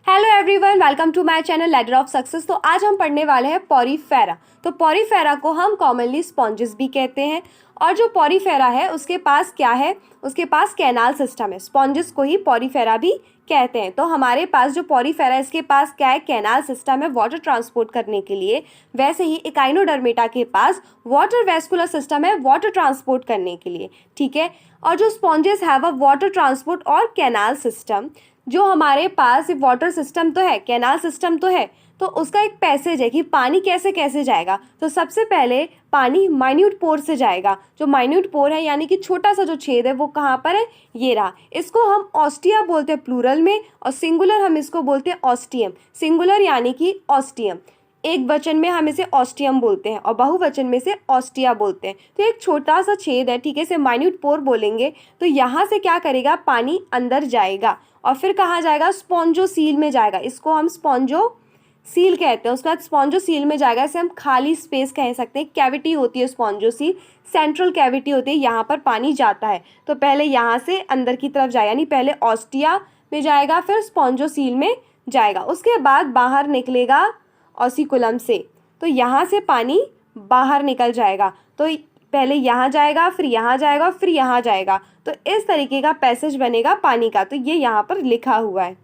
Hello everyone, welcome to my channel ladder of success. तो आज हम पढ़ने वाले हैं पॉरीफेरा। तो पॉरीफेरा को हम कॉमनली स्पॉन्जेस भी कहते हैं। और जो पॉरीफेरा है उसके पास क्या है, उसके पास कैनाल सिस्टम है। स्पॉन्जेस को ही पॉरीफेरा भी कहते हैं। तो हमारे पास जो पॉरीफेरा है इसके पास क्या है, कैनाल सिस्टम है वाटर ट्रांसपोर्ट करने के लिए। वैसे ही एकाइनोडर्मेटा के पास वाटर वेस्कुलर सिस्टम है वाटर ट्रांसपोर्ट करने के लिए। ठीक है। और जो स्पॉन्जेस है वह वाटर ट्रांसपोर्ट और कैनाल सिस्टम, जो हमारे पास वाटर सिस्टम तो है, कैनाल सिस्टम तो है, तो उसका एक पैसेज है कि पानी कैसे कैसे जाएगा। तो सबसे पहले पानी माइन्यूट पोर से जाएगा। जो माइन्यूट पोर है यानी कि छोटा सा जो छेद है वो कहाँ पर है, ये रहा। इसको हम ऑस्टिया बोलते हैं प्लूरल में, और सिंगुलर हम इसको बोलते हैं ऑस्टियम। सिंगुलर यानी कि ऑस्टियम, एक वचन में हम इसे ऑस्टियम बोलते हैं और बहुवचन में से ऑस्टिया बोलते हैं। तो एक छोटा सा छेद है, ठीक है, इसे माइन्यूट पोर बोलेंगे। तो यहाँ से क्या करेगा, पानी अंदर जाएगा और फिर कहाँ जाएगा, स्पॉन्जोसील में जाएगा। इसको हम स्पॉन्जोसील कहते हैं। उसके बाद स्पॉन्जोसील में जाएगा, इसे हम खाली स्पेस कह सकते हैं। कैविटी होती है स्पॉन्जोसील, सेंट्रल कैविटी होती है, यहाँ पर पानी जाता है। तो पहले यहाँ से अंदर की तरफ जाएगा, यानी पहले ऑस्टिया में जाएगा फिर स्पॉन्जोसील में जाएगा। उसके बाद बाहर निकलेगा ऑसिकुलम से। तो यहाँ से पानी बाहर निकल जाएगा। तो पहले यहाँ जाएगा, फिर यहाँ जाएगा, फिर यहाँ जाएगा। तो इस तरीके का पैसेज बनेगा पानी का। तो ये यहाँ पर लिखा हुआ है।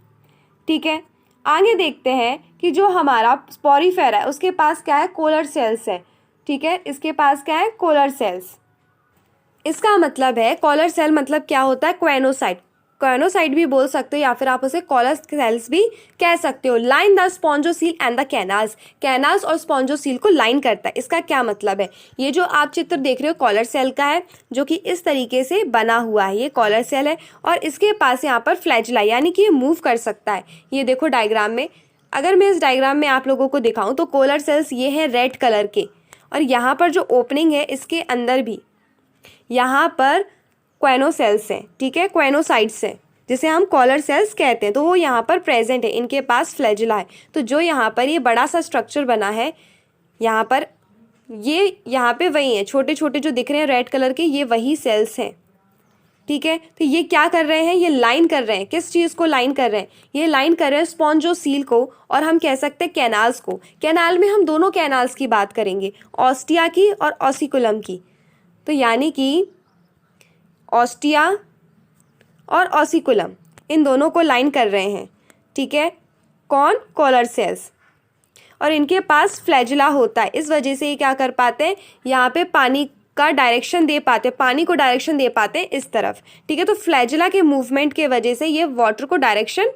ठीक है, आगे देखते हैं कि जो हमारा स्पॉरीफेरा है उसके पास क्या है, कोलर सेल्स है। ठीक है, इसके पास क्या है, कोलर सेल्स। इसका मतलब है, कॉलर सेल मतलब क्या होता है, क्वेनोसाइट। क्वेनोसाइट भी बोल सकते हो या फिर आप उसे कॉलर सेल्स भी कह सकते हो। Line the spongocoel and the canals, canals और स्पॉन्जोसील को लाइन करता है। इसका क्या मतलब है, ये जो आप चित्र देख रहे हो कॉलर सेल का है, जो कि इस तरीके से बना हुआ है। ये कॉलर सेल है और इसके पास यहाँ पर फ्लैजिला यानी कि ये मूव कर सकता है। ये देखो डायग्राम में, अगर मैं इस डायग्राम में आप लोगों को दिखाऊं तो कॉलर सेल्स ये हैं रेड कलर के, और यहाँ पर जो ओपनिंग है इसके अंदर भी यहाँ पर क्वेनोसेल्स हैं। ठीक है, क्वेनोसाइट्स हैं जिसे हम कॉलर सेल्स कहते हैं। तो वो यहाँ पर प्रेजेंट है, इनके पास फ्लैजिला है। तो जो यहाँ पर ये बड़ा सा स्ट्रक्चर बना है यहाँ पर, ये यहाँ पे वही है, छोटे छोटे जो दिख रहे हैं रेड कलर के, ये वही सेल्स हैं। ठीक है, तो ये क्या कर रहे हैं, ये लाइन कर रहे हैं। किस चीज़ को लाइन कर रहे हैं, ये लाइन कर रहे हैं स्पॉन्जोसील को, और हम कह सकते हैं कैनाल्स को। कैनाल में हम दोनों कैनाल्स की बात करेंगे, ऑस्टिया की और ऑसिकुलम की। तो यानी कि ऑस्टिया और ऑसिकुलम, इन दोनों को लाइन कर रहे हैं। ठीक है, कौन, कॉलर सेल्स। और इनके पास फ्लैजिला होता है, इस वजह से ये क्या कर पाते हैं, यहाँ पे पानी का डायरेक्शन दे पाते हैं, पानी को डायरेक्शन दे पाते हैं इस तरफ। ठीक है, तो फ्लैजिला के मूवमेंट के वजह से ये वाटर को डायरेक्शन